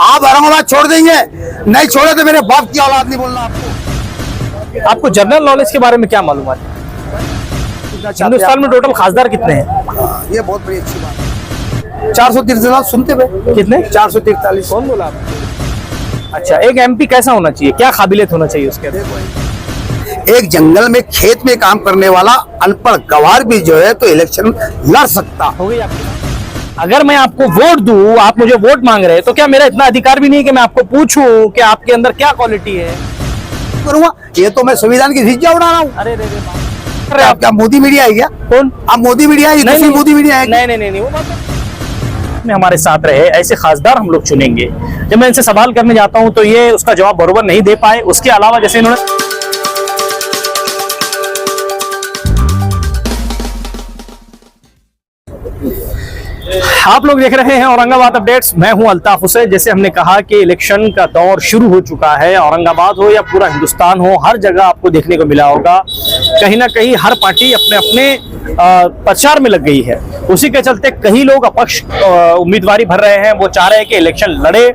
आप औरंगाबाद छोड़ देंगे, नहीं छोड़े तो मेरे बाप की औलाद नहीं बोलना आपको। आपको जनरल नॉलेज के बारे में क्या मालूम है? हिंदुस्तान में टोटल खासदार कितने हैं? ये बहुत बड़ी अच्छी बात है। 443 सुनते हुए कितने? 443। कौन बोला आपने? अच्छा, एक एमपी कैसा होना चाहिए, क्या काबिलियत होना चाहिए उसके? एक जंगल में खेत में काम करने वाला अनपढ़ गवार भी जो है तो इलेक्शन लड़ सकता। हो गई आपकी बात? अगर मैं आपको वोट दूं, आप मुझे वोट मांग रहे हैं, तो क्या मेरा इतना अधिकार भी नहीं कि मैं आपको पूछूं कि आपके अंदर क्या क्वालिटी है? करूंगा, ये तो मैं संविधान की धिज्जा उड़ा रहा हूँ। अरे आप क्या मोदी मीडिया है क्या? कौन? आप मोदी मीडिया है? नहीं, मोदी मीडिया है? नहीं, वो बात में हमारे साथ रहे ऐसे खासदार हम लोग चुनेंगे। जब मैं इनसे सवाल करने जाता हूं तो ये उसका जवाब बरोबर नहीं दे पाए। उसके अलावा जैसे इन्होंने आप लोग देख रहे हैं औरंगाबाद अपडेट्स, मैं हूं अल्ताफ हुसैन। जैसे हमने कहा कि इलेक्शन का दौर शुरू हो चुका है। औरंगाबाद हो या पूरा हिंदुस्तान हो, हर जगह आपको देखने को मिला होगा कहीं ना कहीं हर पार्टी अपने अपने प्रचार में लग गई है। उसी के चलते कई लोग अपक्ष उम्मीदवारी भर रहे हैं। वो चाह रहे हैं कि इलेक्शन लड़े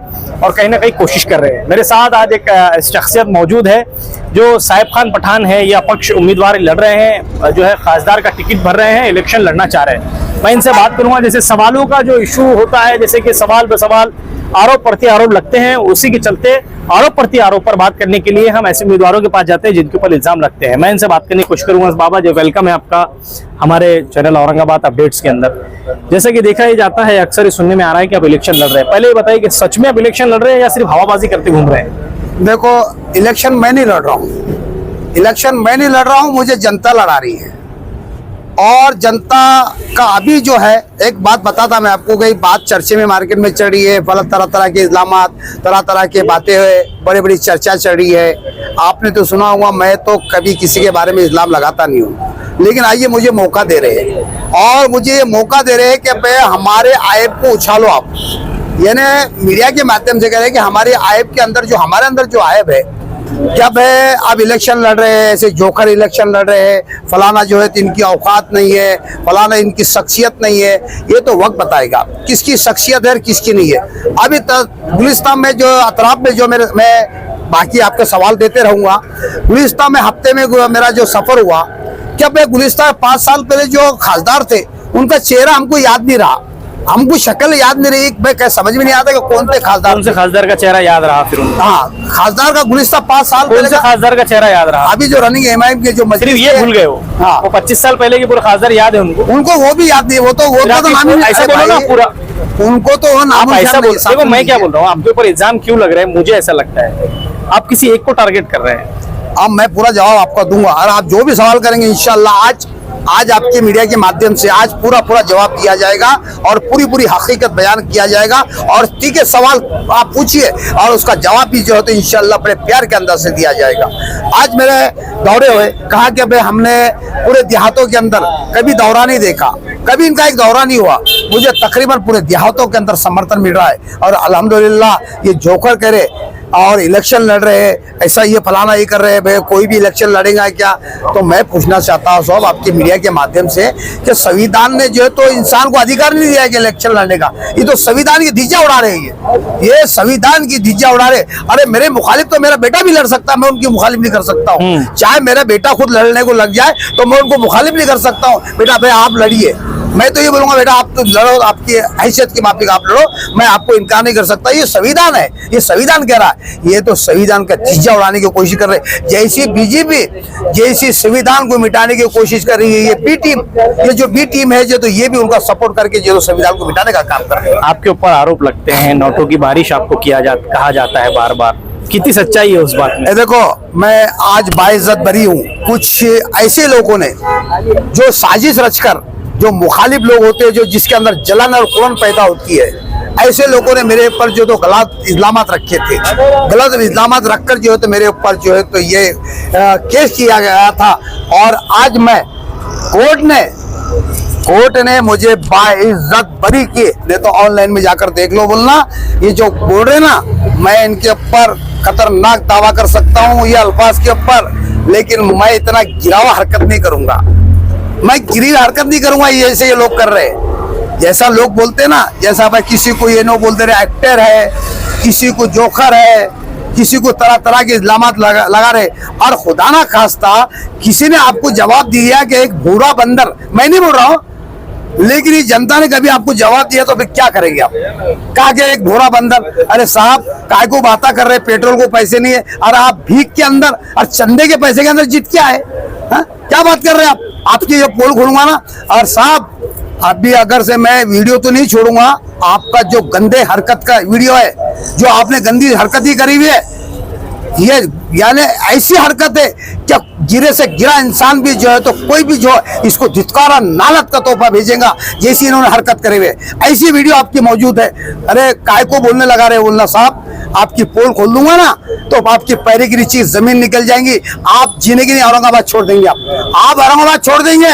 और कहीं ना कहीं कोशिश कर रहे हैं। मेरे साथ आज एक शख्सियत मौजूद है जो साहिब खान पठान है। ये अपक्ष उम्मीदवार लड़ रहे हैं, जो है खासदार का टिकट भर रहे हैं, इलेक्शन लड़ना चाह रहे हैं। मैं इनसे बात करूंगा। जैसे सवालों का जो इशू होता है, जैसे कि सवाल पे सवाल, आरोप प्रति आरोप लगते हैं, उसी के चलते आरोप प्रति आरोप पर बात करने के लिए हम ऐसे उम्मीदवारों के पास जाते हैं जिनके ऊपर इल्जाम लगते हैं। मैं इनसे बात करने की कोशिश करूंगा। बाबा जी, वेलकम है आपका हमारे चैनल औरंगाबाद अपडेट्स के अंदर। जैसे कि देखा ही जाता है, अक्सर सुनने में आ रहा है कि आप इलेक्शन लड़ रहे हैं। पहले ये बताइए कि सच में आप इलेक्शन लड़ रहे हैं या सिर्फ हवाबाजी करते घूम रहे हैं? देखो, इलेक्शन मैं नहीं लड़ रहा हूँ, इलेक्शन मैं नहीं लड़ रहा हूँ, मुझे जनता लड़ा रही है। और जनता का अभी जो है, एक बात बताता मैं आपको, कई बात चर्चे में मार्केट में चढ़ रही है, तरह तरह के इल्जामात, तरह तरह के बातें है, बड़ी बड़ी चर्चा चढ़ रही है। आपने तो सुना होगा, मैं तो कभी किसी के बारे में इल्जाम लगाता नहीं हूँ, लेकिन आइए मुझे मौका दे रहे हैं और मुझे ये मौका दे रहे हैं कि भाई हमारे आयब को उछालो आप। यानी मीडिया के माध्यम से कह रहे हैं कि हमारे आयब के अंदर जो, हमारे अंदर जो आयब है, क्या भाई आप इलेक्शन लड़ रहे हैं, ऐसे जोकर इलेक्शन लड़ रहे हैं, फलाना जो है तो इनकी औकात नहीं है, फलाना इनकी शख्सियत नहीं है। ये तो वक्त बताएगा किसकी शख्सियत है और किसकी नहीं है। अभी तक गुलिस्तान में जो अतराफ में जो मैं बाकी आपके सवाल देते रहूंगा। गुलिस्तान में हफ्ते में मेरा जो सफर हुआ, क्या भाई गुलिस्तान 5 साल पहले जो खासदार थे उनका चेहरा हमको याद नहीं रहा, हमको शक्ल याद नहीं रही, मैं क्या समझ में नहीं आता कि कौन थे खासदार। कौन से खासदार का चेहरा याद रहा फिर उनको? हाँ, खासदार का गुलिस्तान 5 साल कौन से खासदार का चेहरा याद रहा? अभी जो रनिंग एमआईएम के जो सिर्फ ये भूल गए हो? हाँ, वो 25 साल पहले के पूरे खासदार याद है उनको? उनको वो भी याद नहीं। वो तो नाम ही ऐसा बोलो ना पूरा, उनको तो वो नाम ऐसा बोल। देखो मैं क्या बोल रहा हूँ, आपके ऊपर इल्जाम क्यों लग रहे हैं, मुझे ऐसा लगता है आप किसी एक को टारगेट कर रहे हैं। अब मैं पूरा जवाब आपका दूंगा और आप जो भी सवाल करेंगे इंशाल्लाह आज आपके मीडिया के माध्यम से आज पूरा जवाब दिया जाएगा और पूरी हकीकत बयान किया जाएगा। और ठीक है, सवाल आप पूछिए और उसका जवाब भी जो है तो इंशाल्लाह बड़े प्यार के अंदर से दिया जाएगा। आज मेरे दौरे हुए, कहा कि भाई हमने पूरे देहातों के अंदर कभी दौरा नहीं देखा, कभी इनका एक दौरा नहीं हुआ। मुझे तकरीबन पूरे देहातों के अंदर समर्थन मिल रहा है और अल्हम्दुलिल्लाह ये जोकर करे और इलेक्शन लड़ रहे हैं, ऐसा ये फलाना ये कर रहे हैं, भाई कोई भी इलेक्शन लड़ेगा क्या? तो मैं पूछना चाहता हूँ साहब आपके मीडिया के माध्यम से कि संविधान ने जो है तो इंसान को अधिकार नहीं दिया है कि इलेक्शन लड़ने का। ये तो संविधान की धिज्जा उड़ा रहे हैं, ये संविधान की धिज्जा उड़ा रहे। अरे मेरे मुखालिफ तो मेरा बेटा भी लड़ सकता है, मैं उनकी मुखालिफ नहीं कर सकता हूँ। चाहे मेरा बेटा खुद लड़ने को लग जाए तो मैं उनको मुखालिफ नहीं कर सकता हूँ, बेटा भाई आप लड़िए। मैं तो ये बोलूंगा बेटा आप तो लड़ो, आपकी हैसियत के माफिक आप लड़ो, मैं आपको इनकार नहीं कर सकता। ये संविधान है, ये संविधान कह रहा है। ये तो संविधान का धिज्जा उड़ाने की कोशिश कर रहे हैं। जैसी बीजेपी जैसी संविधान को मिटाने की कोशिश कर रही है, ये बी टीम, ये जो बी टीम है जो, तो ये भी उनका सपोर्ट करके जो संविधान को मिटाने का काम कर रहे हैं। आपके ऊपर आरोप लगते हैं, नोटों की बारिश आपको कहा जाता है बार बार, कितनी सच्चाई है उस बात में? देखो, मैं आज बाइज्जत बरी हूँ। कुछ ऐसे लोगों ने जो साजिश रचकर, जो मुखालिफ लोग होते हैं, जो जिसके अंदर जलन और कुरन पैदा होती है, ऐसे लोगों ने मेरे ऊपर जो तो गलत इल्जामात रखे थे, गलत इल्जामात रखकर जो है तो मेरे ऊपर जो है तो ये केस किया गया था। और आज मैं कोर्ट ने मुझे बाइज्जत बरी की। नहीं तो ऑनलाइन में जाकर देख लो, बोलना ये जो बोल रहे ना, मैं इनके ऊपर खतरनाक दावा कर सकता हूँ ये अल्फाज के ऊपर, लेकिन मैं इतना गिरावा हरकत नहीं करूंगा, मैं गिरी हरकत नहीं करूंगा जैसे ये लोग कर रहे हैं। जैसा लोग बोलते ना, जैसा भाई किसी को ये नो बोलते रहे एक्टर है, किसी को जोकर है, किसी को तरह तरह के इल्जामात लगा रहे। और खुदा ना खास्ता किसी ने आपको जवाब दिया कि एक बुरा बंदर, मैं नहीं बोल रहा हूँ, लेकिन ये जनता ने कभी आपको जवाब दिया तो फिर क्या करेंगे आप? कहा कि एक भोरा बंदर, अरे साहब काय को बाता कर रहे, पेट्रोल को पैसे नहीं है और आप भीख के अंदर और चंदे के पैसे के अंदर जीत क्या है? क्या बात कर रहे हैं आप? आपकी ये पोल खोलूंगा ना। और साहब अभी अगर से मैं वीडियो तो नहीं छोड़ूंगा, आपका जो गंदे हरकत का वीडियो है, जो आपने गंदी हरकत ही करी हुई है, ये यानी ऐसी हरकत है क्या गिरे से गिरा इंसान भी जो है तो कोई भी जो है इसको धिक्कारा नालत का तोहफा भेजेगा, जैसी इन्होंने हरकत करे हुए ऐसी वीडियो आपकी मौजूद है। अरे काय को बोलने लगा रहे बोलना साहब, आपकी पोल खोल दूंगा ना तो आपकी पैरे की नीचे जमीन निकल जाएंगी, आप जीने की नहीं, औरंगाबाद छोड़ देंगे। आप औरंगाबाद छोड़ देंगे,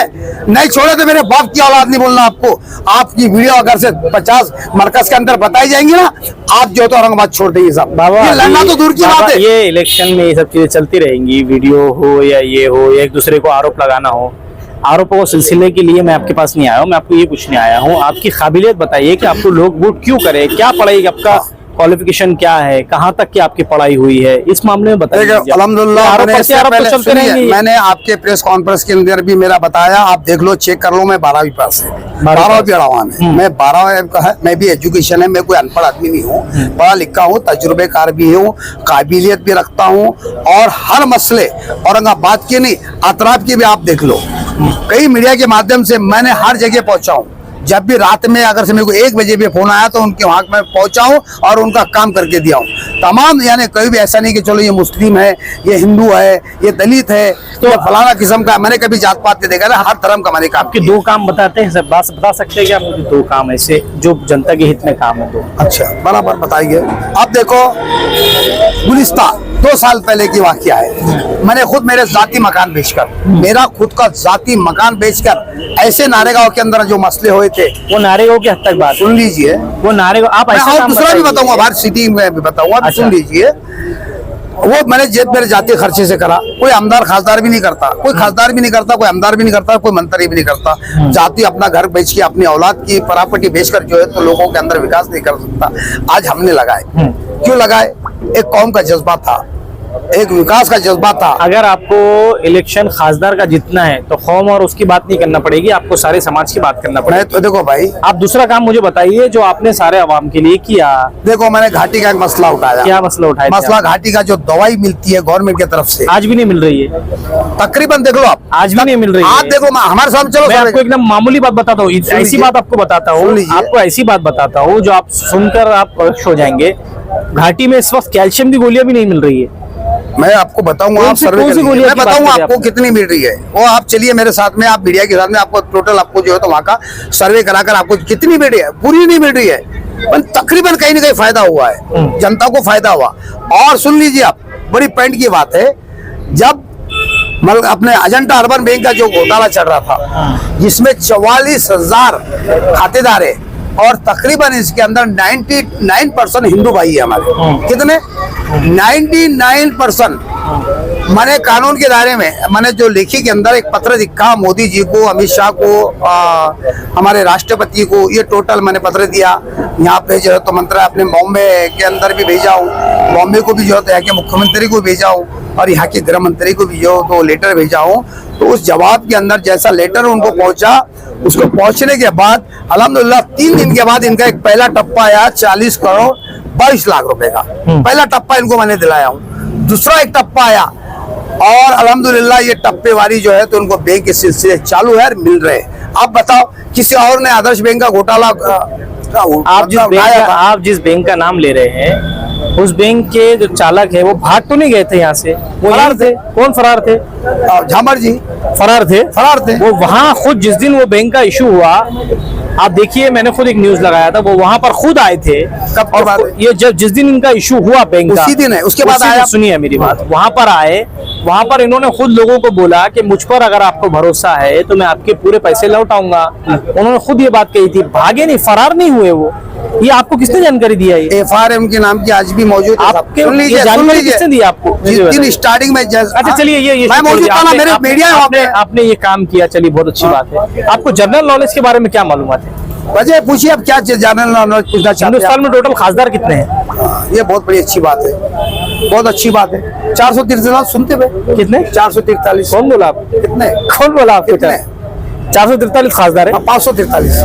नहीं छोड़े तो मेरे बाप की औलाद नहीं बोलना आपको। आपकी वीडियो अगर से 50 मरकज के अंदर बताई जाएंगी ना, आप जो तो औरंगाबाद छोड़ देंगे साहब। बाबा ये लड़ना तो दूर की बात है। ये इलेक्शन में ये सब चीजें चलती रहेंगी, वीडियो हो या ये हो या एक दूसरे को आरोप लगाना हो। आरोपों को सिलसिले के लिए मैं आपके पास नहीं आया हूँ, मैं आपको ये पूछने आया हूँ, आपकी काबिलियत बताइए कि आपको लोग वोट क्यों करें, क्या पढ़ाई, आपका क्वालिफिकेशन क्या है, कहाँ तक की आपकी पढ़ाई हुई है, इस मामले में बताइए। अल्हम्दुलिल्लाह मैंने आपके प्रेस कॉन्फ्रेंस के अंदर भी मेरा बताया, आप देख लो, चेक कर लो, मैं 12वीं पास है, 12वीं पढ़ा हुआ मैं 12 का है, मैं भी एजुकेशन है, मैं कोई अनपढ़ आदमी नहीं हूँ, पढ़ा लिखा हूँ, तजुर्बेकार भी हूँ, काबिलियत भी रखता हूँ। और हर मसले औरंगाबाद के नहीं अतराफ की भी आप देख लो, कई मीडिया के माध्यम से मैंने हर जगह पहुंचा हूँ। जब भी रात में अगर से मेरे को 1 बजे भी फोन आया तो उनके वहां मैं पहुंचा हूं और उनका काम करके दिया हूं तमाम। यानी कोई भी ऐसा नहीं कि चलो ये मुस्लिम है, ये हिंदू है, ये दलित है, तो फलाना किस्म का, मैंने कभी जात पात नहीं देखा ना, हर धर्म का मैंने काम। आपके 2 काम बताते हैं, सब बात बता सकते हैं क्या मुझे? 2 काम ऐसे जो जनता के हित में काम है 2। अच्छा बराबर बताइए। अब देखो गुलिस्तान 2 साल पहले की वाकया है, मैंने खुद मेरे जाती मकान बेचकर, मेरा खुद का जाती मकान बेचकर ऐसे नारेगांव के अंदर जो मसले हुए थे, वो नारेगांव की हद तक बात सुन लीजिए, वो नारेगांव आप ऐसा और दूसरा भी बताऊंगा, बाहर सिटी में भी बताऊंगा। अच्छा। सुन लीजिए, वो मैंने जेब मेरे जाती खर्चे से करा, कोई आमदार खासदार भी नहीं करता, कोई खासदार भी नहीं करता, कोई आमदार भी नहीं करता, कोई मंत्री भी नहीं करता। जाती अपना घर बेच के, अपनी औलाद की प्रॉपर्टी बेचकर जो है तो लोगों के अंदर विकास नहीं कर सकता। आज हमने लगाए, क्यों लगाए? एक कौम का जज्बा था, एक विकास का जज्बा था। अगर आपको इलेक्शन खासदार का जीतना है तो कौम और उसकी बात नहीं करना पड़ेगी, आपको सारे समाज की बात करना पड़ेगी। तो देखो भाई, आप दूसरा काम मुझे बताइए जो आपने सारे अवाम के लिए किया। देखो मैंने घाटी का एक मसला उठाया। क्या मसला उठाया? मसला घाटी का जो दवाई मिलती है गवर्नमेंट की तरफ से, आज भी नहीं मिल रही है। तकरीबन देख लो आप, आज भी नहीं मिल रही है। आप देखो, हमारे सामने चलो, मैं आपको एकदम मामूली बात बताता हूँ, ऐसी बात आपको बताता हूँ, आपको ऐसी बात बताता हूँ जो आप सुनकर आप खुश हो जाएंगे। घाटी में इस वक्त कैल्शियम की गोलियां भी नहीं मिल रही है। मैं आपको बताऊंगा, आप सर्वे करिए, मैं बताऊंगा आपको कितनी मिल रही है। वो आप चलिए मेरे साथ में, आप मीडिया के साथ में, आपको टोटल आपको जो है तो वहाँ का सर्वे कराकर आपको कितनी मिल रही है, पूरी नहीं मिल रही है, पर तकरीबन कहीं ना कहीं फायदा हुआ है, जनता को फायदा हुआ। और सुन लीजिए आप, बड़ी पॉइंट की बात है, जब मतलब अपने अजंता अर्बन बैंक का जो घोटाला चल रहा था, जिसमें 44,000 खातेदार है और तकरीबन इसके अंदर 99% हिंदू भाई है हमारे। कितने? 99%। मैंने कानून के दायरे में, मैंने जो लिखी के अंदर एक पत्र लिखा मोदी जी को, अमित शाह को, हमारे राष्ट्रपति को, ये टोटल मैंने पत्र दिया। यहाँ पे जो है तो मंत्री अपने बॉम्बे के अंदर भी भेजा हूँ, बॉम्बे को भी जो है तो यहाँ के मुख्यमंत्री को भेजा हूँ और यहाँ के गृह मंत्री को भी जो तो लेटर भेजा हूँ। तो उस जवाब के अंदर जैसा लेटर उनको पहुंचा, उसको पहुंचने के बाद अल्हम्दुलिल्लाह 3 दिन के बाद इनका एक पहला टप्पा आया 40 करोड़ 22 लाख रुपए का। पहला टप्पा इनको मैंने दिलाया हूँ। दूसरा एक टप्पा आया और अल्हम्दुलिल्लाह ये टप्पेवारी जो है तो उनको बैंक के सिलसिले चालू है और मिल रहे हैं। आप बताओ, किसी और ने आदर्श बैंक का घोटाला आप जिस बैंक का नाम ले रहे हैं, उस बैंक के जो चालक है वो भाग तो नहीं गए थे यहाँ से? वो फरार थे। कौन फरार थे? झामर जी फरार थे। वो वहाँ खुद जिस दिन वो बैंक का इशू हुआ, आप देखिए, मैंने खुद एक न्यूज लगाया था, वो वहाँ पर खुद आए थे। कब के बाद? ये जब जिस दिन इनका इशू हुआ बैंक का, उसी दिन है। उसके बाद आया, सुनिए मेरी बात, वहाँ पर आए, वहाँ पर इन्होंने खुद लोगों को बोला कि मुझ पर अगर आपको भरोसा है तो मैं आपके पूरे पैसे लौटाऊंगा। उन्होंने खुद ये बात कही थी, भागे नहीं, फरार नहीं हुए वो। ये आपको किसने जानकारी दिया? ये FRM के नाम की आज भी मौजूद है। आपके जानकारी किसने दी आपको? स्टार्टिंग में अच्छा चलिए, ये मैं मौजूद था ना, मेरे मीडिया आपने ये काम किया, चलिए बहुत अच्छी बात है। आपको जनरल नॉलेज के बारे में क्या मालूमात है? वजह पूछिए आप क्या चीज जानना पूछना चाहते हैं हिंदुस्तान में टोटल खासदार कितने हैं? आप? ये बहुत बड़ी अच्छी बात है, बहुत अच्छी बात है। 443 सुनते हुए कितने? 443। कौन बोला आप? कितने? कौन बोला आपको? कितने? 443 खासदार है। 543।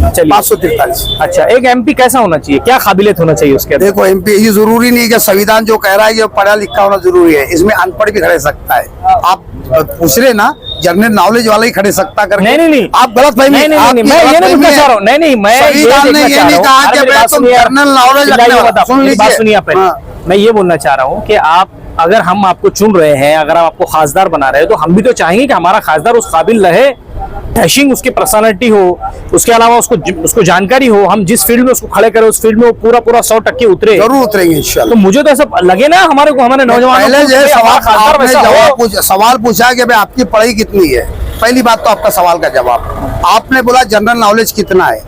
चलिए। 543। अच्छा, एक एमपी कैसा होना चाहिए, क्या काबिलियत होना चाहिए उसके अंदर? देखो एमपी ये जरूरी नहीं है कि संविधान जो कह रहा है कि पढ़ा लिखा होना जरूरी है, इसमें अनपढ़ भी खड़े सकता है। आप पूछ रहे ना जनरल नॉलेज वाला ही खड़े सकता करके। नहीं आप गलत फहमी। नहीं, मैं ये नहीं पूछना चाह रहा हूँ। नहीं, मैं ये संविधान ने ये नहीं कहा कि भाई तुम जनरल नॉलेज रखना। सुन लीजिए, सुनिए पहले। हाँ। मैं ये बोलना चाह रहा हूँ कि आप अगर हम आपको चुन रहे हैं, अगर आप आपको खासदार बना रहे हैं, तो हम भी तो चाहेंगे कि हमारा खासदार उस काबिल रहे, डैशिंग उसकी पर्सनालिटी हो, उसके अलावा उसको जानकारी हो, हम जिस फील्ड में उसको खड़े करें उस फील्ड में वो पूरा 100% उतरे। जरूर उतरेंगे इंशाल्लाह। तो मुझे तो ऐसा लगे ना हमारे नौजवान पहले जो है सवाल पूछा कि भाई आपकी पढ़ाई कितनी है। पहली बात तो आपका सवाल का जवाब आपने बोला जनरल नॉलेज कितना है,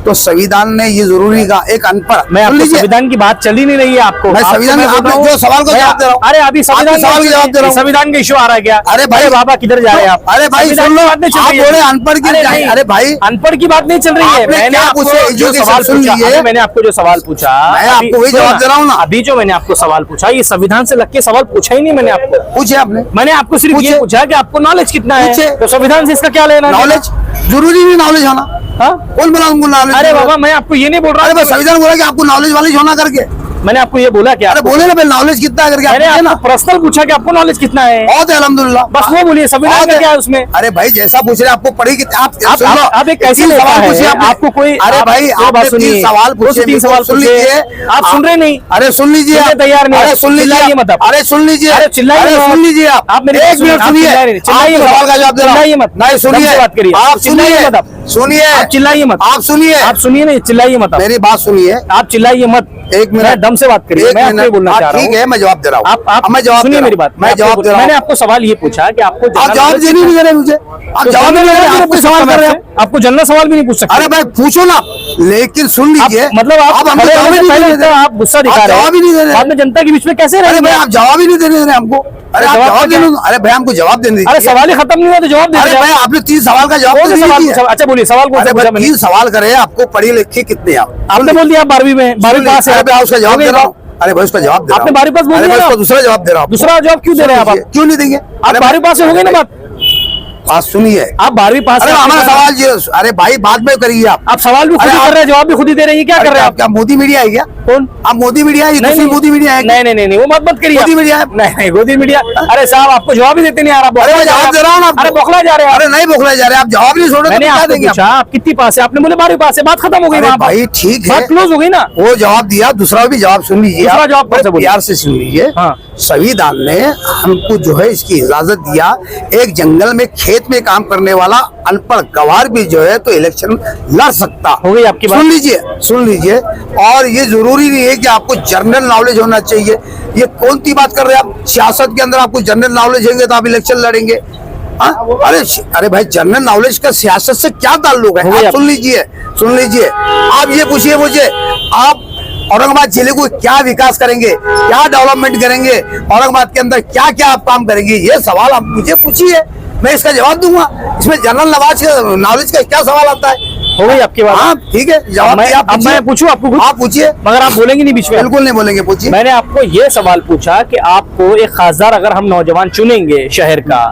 तो संविधान ने ये जरूरी कहा एक अनपढ़। मैं आपको संविधान की बात चल ही नहीं रही है आपको। मैं संविधान जो सवाल का जवाब दे रहा हूँ। अरे अभी संविधान सवाल का जवाब दे रहा हूँ। संविधान का इशू आ रहा है क्या? अरे भाई बाबा किधर जा रहे हैं आप? अरे भाई सुन लो, आप बोले अनपढ़ की। अरे भाई अनपढ़ की बात नहीं चल रही है। मैंने आपको जो सवाल पूछा, मैंने आपको जो सवाल पूछा, मैं आपको वही जवाब दे रहा हूँ ना। अभी जो मैंने आपको सवाल पूछा, ये संविधान से लग के सवाल पूछा ही नहीं मैंने आपको। पूछे आपने? मैंने आपको सिर्फ ये पूछा कि आपको नॉलेज कितना है, पूछे। तो संविधान से इसका क्या लेना? नॉलेज जरूरी नहीं नॉलेज होना। हाँ? कौन बोला हमको नॉलेज? अरे बाबा मैं आपको ये नहीं बोल रहा। अरे बस संविधान बोला कि आपको नॉलेज वालेज होना करके। मैंने आपको ये बोला क्या? अरे बोले ना भाई नॉलेज कितना है करके। मैंने आप आपको पर्सनल पूछा कि आपको नॉलेज कितना है। बहुत है अल्हम्दुलिल्लाह। बस वो बोलिए संविधान में क्या है उसमें। अरे भाई जैसा पूछ रहे आपको पढ़ी कितनी आप एक कैसे सवाल पूछिए आपको कोई। अरे भाई आपने 3 सवाल पूछे, 3 सवाल सुन लीजिए। आप सुन रहे नहीं? अरे सुन लीजिए, तैयार नहीं। अरे सुन लीजिए मत। अरे सुन लीजिए, अरे चिल्लाइए, सुन लीजिए। आप मेरे एक मिनट सुनिए, चिल्लाइए सवाल का जवाब दे रहा हूँ। मत। नहीं सुनिए, बात करिए। आप सुनिए, सुनिए, आप चिल्लाइए मत। आप सुनिए, आप सुनिए नहीं, चिल्लाइए मत। मेरी बात सुनिए, आप चिल्लाइए मत। एक मिनट दम से बात करिए। मैं आपको बोलना चाह रहा हूँ। ठीक है मैं जवाब दे रहा हूँ। आप मैं जवाब सुनिए मेरी बात। मैं जवाब दे रहा हूँ। मैंने आपको सवाल ये पूछा कि आपको आप जवाब देने नहीं दे रहे मुझे। आप जवाब नहीं दे रहे, आपको सवाल कर रहे हैं। आपको जनरल सवाल भी नहीं पूछ सकते। अरे भाई पूछो ना, लेकिन सुन लीजिए। मतलब आप हमको जवाब ही नहीं दे रहे। आप गुस्सा दिखा रहे हैं। जवाब ही नहीं दे रहे। आपने जनता के बीच में कैसे अरे भाई आप जवाब ही नहीं दे रहे हमको। अरे आप जवाब देने। अरे भाई हमको जवाब देने दीजिए। अरे सवाल ही खत्म नहीं हुआ तो जवाब दे। अरे भाई आपने 3 सवाल का जवाब दे दिया। अच्छा बोलिए सवाल कौन सा पूछा मैंने? 3 सवाल करे, आपको पढ़ी लिखी कितने आप? आपने बोल दिया 12वीं में, 12वीं पास है। अरे उसका जवाब दे रहा हूँ। अरे भाई उसका जवाब दे रहा हूँ। आपने 12वीं पास बोल दिया। दूसरा जवाब दे रहा हूँ। दूसरा जवाब क्यों दे रहे हैं आप? क्यों नहीं देंगे? आप 12वीं पास हो गए ना बात। बात सुनिए, आप 12वीं पास। अरे हमारा सवाल ये। अरे भाई बाद में करिए आप सवाल भी खुद ही कर रहे हैं, जवाब भी खुद ही दे रहे हैं। क्या कर रहे हैं आप? क्या मोदी मीडिया है क्या? कौन? आप मोदी मीडिया है? नहीं मोदी मीडिया है? नहीं वो मत करिए। मोदी मीडिया है? नहीं मोदी मीडिया। अरे साहब आपको जवाब ही देते नहीं आ रहा। अरे मैं जवाब दे रहा हूँ। अरे बौखला जा रहे हैं। अरे नहीं बौखला जा रहे, आप जवाब नहीं छोड़ रहे। मैंने आपको पूछा आप कितनी पास है, आपने बोले 12वीं पास है। बात खत्म हो गई वहाँ। भाई ठीक है, बात क्लोज हो गई ना। वो जवाब दिया, दूसरा भी जवाब सुन लीजिए। दूसरा जवाब कौन सा बोलिए? प्यार से सुन लीजिए। हाँ। संविधान ने हमको जो है इसकी इजाजत दिया, एक जंगल में खेत में काम करने वाला अनपढ़ गवार भी जो है तो इलेक्शन लड़ सकता। हो गई आपकी बात। सुन लीजिए। और ये जरूरी नहीं है कि आपको जनरल नॉलेज होना चाहिए। ये कौन सी बात कर रहे हैं आप? सियासत के अंदर आपको जनरल नॉलेज होंगे तो आप इलेक्शन लड़ेंगे। अरे भाई जनरल नॉलेज का सियासत से क्या ताल्लुक है? आप सुन लीजिए। आप ये पूछिए मुझे, आप औरंगाबाद जिले को क्या विकास करेंगे, क्या डेवलपमेंट करेंगे, औरंगाबाद के अंदर क्या क्या आप काम करेंगे, ये सवाल आप मुझे पूछिए, मैं इसका जवाब दूंगा। इसमें जनरल नॉलेज का क्या सवाल आता है? हो गई आपकी बात। हाँ ठीक है, जवाब अब मैं पूछूं आपको कुछ? आप पूछिए, मगर आप बोलेंगे नहीं बीच में। बिल्कुल नहीं बोलेंगे, पूछिए। मैंने आपको ये सवाल पूछा कि आपको एक खासदार अगर हम नौजवान चुनेंगे शहर का,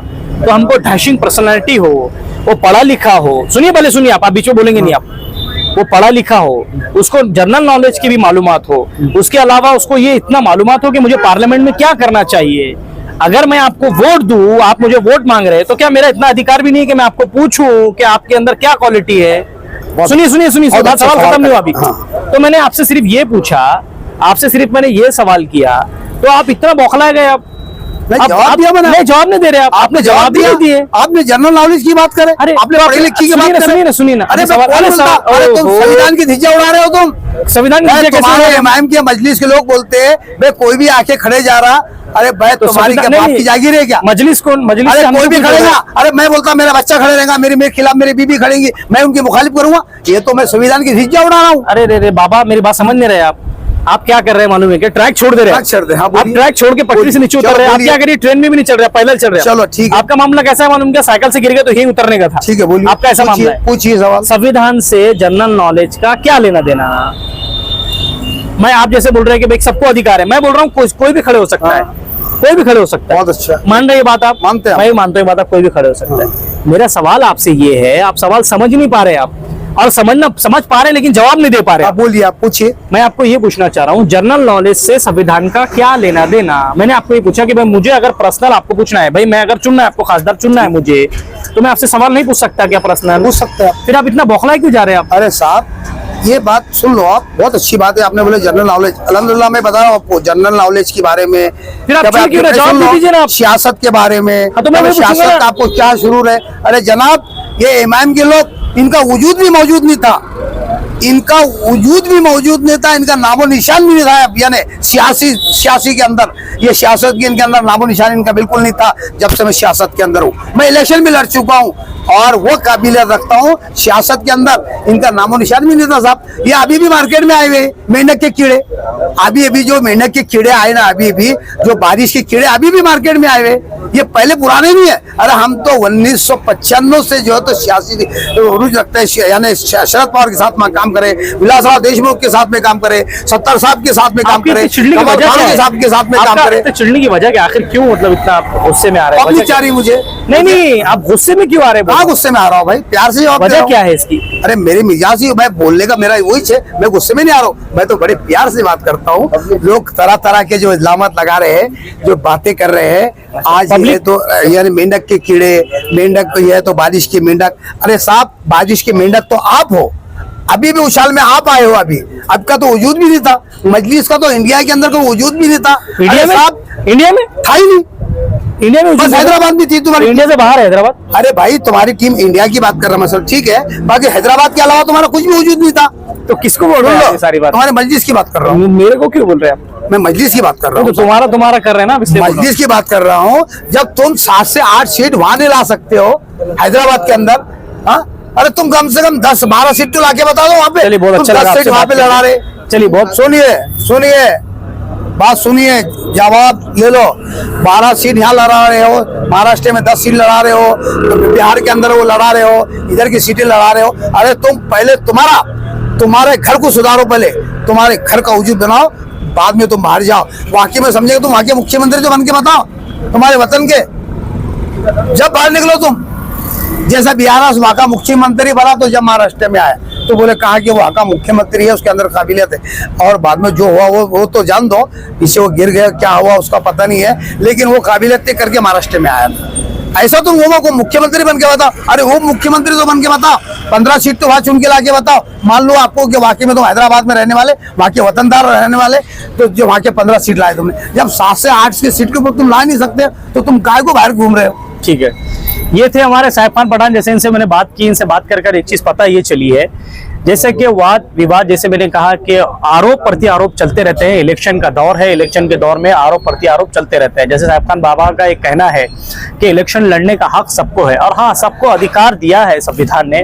तो हमको डैशिंग पर्सनालिटी हो, वो पढ़ा लिखा हो। सुनिए पहले सुनिए, आप बीच में बोलेंगे नहीं आप। वो पढ़ा लिखा हो, उसको जनरल नॉलेज की भी मालूमात हो, उसके अलावा उसको ये इतना मालूमात हो कि मुझे पार्लियामेंट में क्या करना चाहिए। अगर मैं आपको वोट दूं, आप मुझे वोट मांग रहे हैं, तो क्या मेरा इतना अधिकार भी नहीं है कि मैं आपको पूछूं कि आपके अंदर क्या क्वालिटी है? सुनिए सवाल खत्म नहीं हुआ अभी। तो मैंने आपसे सिर्फ ये पूछा, आपसे सिर्फ मैंने ये सवाल किया, तो आप इतना बौखला गए। आप जवाब दिया मैंने। नहीं जवाब नहीं दे रहे आप। आपने जवाब नहीं दिए। आपने जनरल नॉलेज की बात करे। अरे आपने पढ़ी लिखी की बात करे। सुनिए ना। अरे तुम संविधान की धिज्जा उड़ा रहे हो। तुम संविधान की तुम्हारे इमाम के मजलिस के लोग बोलते हैं भाई कोई भी आके खड़े जा रहा। अरे भाई तुम्हारी क्या बाप की जागीर है क्या? मजलिस कौन? मजलिस अरे कोई भी खड़ेगा। अरे मैं बोलता मेरा बच्चा खड़े रहेगा, मेरे खिलाफ मेरी बीबी खड़ेंगी, मैं उनकी मुखालिफ करूंगा? ये तो मैं संविधान की धिज्जा उड़ा रहा हूँ। अरे रे बाबा मेरी बात समझ नहीं रहे आप। आप क्या कर रहे हैं मालूम है क्या? ट्रैक छोड़ दे रहे हैं। ट्रैक छोड़ दे, हाँ, आप बोलिए। ट्रैक छोड़ के पटरी से नीचे उतर चलो, रहे हैं। आप बोलिए। क्या करिए, ट्रेन में भी नहीं चल रहे, पैदल चल रहे हैं। चलो, ठीक है। आपका मामला कैसा है मालूम क्या? साइकिल से गिर गए तो यही उतरने का था। ठीक है, बोलिए। आपका ऐसा मामला है? पूछिए सवाल। संविधान से जनरल नॉलेज का क्या लेना देना? मैं आप जैसे बोल रहे हैं कि भाई सबको अधिकार है, मैं बोल रहा हूँ कोई भी खड़े हो सकता है, कोई भी खड़े हो सकता है। बहुत अच्छा। मान रहे ये बात आप? मानते हैं। मैं भी मानता हूँ ये बात, आप कोई भी खड़े हो सकता है। मेरा सवाल आपसे ये है, आप सवाल समझ नहीं पा रहे आप, और समझ पा रहे हैं लेकिन जवाब नहीं दे पा रहे। आप बोलिए, आप पूछिए। मैं आपको ये पूछना चाह रहा हूँ, जनरल नॉलेज से संविधान का क्या लेना देना? मैंने आपको ये पूछा कि भाई मुझे अगर पर्सनल आपको पूछना है, भाई मैं अगर चुनना है, आपको खासदार चुनना है मुझे, तो मैं आपसे सवाल नहीं पूछ सकता क्या पर्सनल? पूछ सकते हैं आप। फिर आप इतना बौखलाए क्यों जा रहे हैं आप? अरे साहब, ये बात सुन लो आप, बहुत अच्छी बात है आपने बोले जनरल नॉलेज। अल्हम्दुलिल्लाह, मैं बता रहा हूँ आपको जनरल नॉलेज के बारे में। फिर आप जब क्यों क्यों ना जवाब सुन लो, दीजिए ना आप। सियासत के बारे में। हाँ, तो मैं वही पूछूंगा सियासत ना। आपको क्या शुरू है? अरे जनाब, ये इमाम के लोग, इनका वजूद भी मौजूद नहीं था, इनका वजूद भी मौजूद नहीं था, इनका नामो निशान भी नहीं था, यानी सियासी के अंदर, ये सियासत के इनके अंदर नामो निशान इनका बिल्कुल नहीं था। जब से मैं सियासत के अंदर हूँ, मैं इलेक्शन भी लड़ चुका हूँ और वो काबिलियत रखता हूँ। सियासत के अंदर इनका नामो निशान भी नहीं था साहब। ये अभी भी मार्केट में आए हुए मेंढक के कीड़े, अभी जो मेंढक के कीड़े आए ना, अभी भी जो बारिश के कीड़े अभी भी मार्केट में आए हुए, ये पहले पुराने नहीं है। अरे हम तो 1995 से जो है तो सियासी रूज रखते हैं, यानी शरद पवार के साथ में काम करे, विलासराव देशमुख के साथ में काम करे, सत्तर साहब के साथ में काम करे, कमल के साथ में काम करे। चिढ़ने की वजह क्या? आखिर क्यों, मतलब इतना आप गुस्से में आ रहे हैं? पब्लिक चाह रही मुझे। नहीं, आप गुस्से में क्यों आ रहे हैं? कहाँ गुस्से में आ रहा हूँ भाई, प्यार से जवाब दे रहा वजह हूँ। क्या है इसकी? अरे मेरी मिजाज ही, मैं बोलने का मेरा वही है, मैं गुस्से में नहीं आ रहा हूँ, मैं तो बड़े प्यार से बात करता हूँ। लोग तरह तरह के जो इल्जामात लगा रहे हैं, जो बातें कर रहे हैं, आज ये तो यानी मेंढक के कीड़े, मेंढक ये है तो बारिश की मेंढक। अरे साहब, बारिश की मेंढक तो आप हो, अभी भी उछाल में आप आए हो। अभी आपका तो वजूद भी नहीं था, मजलिस का तो इंडिया के अंदर कोई वजूद भी नहीं था। इंडिया में? साहब, इंडिया में था ही नहीं। इंडिया में बस हैदराबाद में थी तुम्हारी। इंडिया से बाहर है हैदराबाद। अरे भाई, तुम्हारी टीम इंडिया की बात कर रहा मैं सर, ठीक है, बाकी हैदराबाद के अलावा तुम्हारा कुछ भी वजूद नहीं था। तो किसको बोल रहे हैं सारी बात? तुम्हारे मजलिस की बात कर रहा हूँ मेरे को क्यों बोल रहे हैं आप? मैं, मजलिस की बात कर रहा तो हूँ। तुम्हारा कर रहे हैं ना, इसलिए बोल रहा हूँ। मजलिस की बात कर रहा हूँ। जब तुम 7 से 8 सीट वहां नहीं ला सकते हो हैदराबाद के अंदर, हाँ, अरे तुम कम से कम 10-12 सीट तो लाके बता दो वहाँ पे। चलिए, बहुत तुम अच्छा 10 लगा सीट आपसे वहाँ बात पे लड़ा रहे। चलिए, बहुत सुनिए बात सुनिए, जवाब ले लो। 12 सीट यहाँ लड़ा रहे हो, महाराष्ट्र में 10 सीट लड़ा रहे हो, बिहार के अंदर वो लड़ा रहे हो, इधर की सीटें लड़ा रहे हो। अरे तुम पहले तुम्हारे घर को सुधारो, पहले तुम्हारे घर का वजूद बनाओ, बाद में तुम बाहर जाओ। वाकई में समझेगा तुम वहां के मुख्यमंत्री तो बन के बताओ, तुम्हारे वतन के। जब बाहर निकलो तुम, जैसा बिहार वहां का मुख्यमंत्री बना, तो जब महाराष्ट्र में आया तो बोले कहा कि वो वहां का मुख्यमंत्री है, उसके अंदर काबिलियत है। और बाद में जो हुआ वो तो जान दो, इससे वो गिर गया, क्या हुआ उसका पता नहीं है, लेकिन वो काबिलियत करके महाराष्ट्र में आया था। ऐसा तुम वो को मुख्यमंत्री बन के बताओ। अरे वो मुख्यमंत्री तो बन के बताओ, 15 सीट तो वहां चुन के ला के बताओ। मान लो आपको कि वाकई में तुम हैदराबाद में रहने वाले, वहां के वतनदार रहने वाले, तो जो वहां के 15 सीट लाए तुमने, जब 7 से 8 की सीट के ऊपर तुम ला नहीं सकते, तो तुम काय को बाहर घूम रहे हो? ठीक है, ये थे हमारे साहिब खान पठान। जैसे इनसे मैंने बात की, इनसे बात कर एक चीज पता ये चली है, जैसे कि वाद विवाद, जैसे मैंने कहा कि आरोप प्रति आरोप चलते रहते हैं। इलेक्शन का दौर है, इलेक्शन के दौर में आरोप प्रति आरोप चलते रहते हैं। जैसे साहिब खान बाबा का एक कहना है कि इलेक्शन लड़ने का हक सबको है, और हाँ, सबको अधिकार दिया है संविधान ने,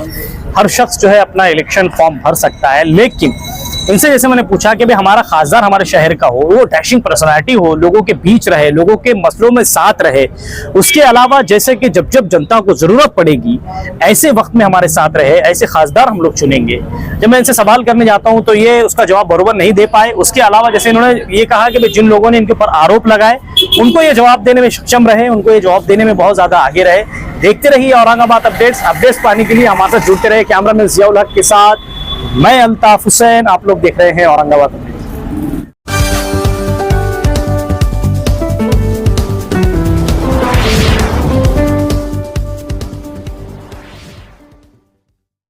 हर शख्स जो है अपना इलेक्शन फॉर्म भर सकता है। लेकिन इनसे जैसे मैंने पूछा कि भाई हमारा खासदार हमारे शहर का हो, वो डैशिंग पर्सनालिटी हो, लोगों के बीच रहे, लोगों के मसलों में साथ रहे, उसके अलावा जैसे कि जब जब जनता को जरूरत पड़ेगी ऐसे वक्त में हमारे साथ रहे, ऐसे खासदार हम लोग चुनेंगे। जब मैं इनसे सवाल करने जाता हूं तो ये उसका जवाब बरोबर नहीं दे पाए। उसके अलावा जैसे इन्होंने ये कहा कि भाई जिन लोगों ने इनके ऊपर आरोप लगाए उनको ये जवाब देने में सक्षम रहे, उनको ये जवाब देने में बहुत ज्यादा आगे रहे। देखते रहिए औरंगाबाद अपडेट्स पाने के लिए हमारे साथ जुड़ते रहे। कैमरामैन जियाउल हक के साथ मैं अल्ताफ हुसैन, आप लोग देख रहे हैं औरंगाबाद।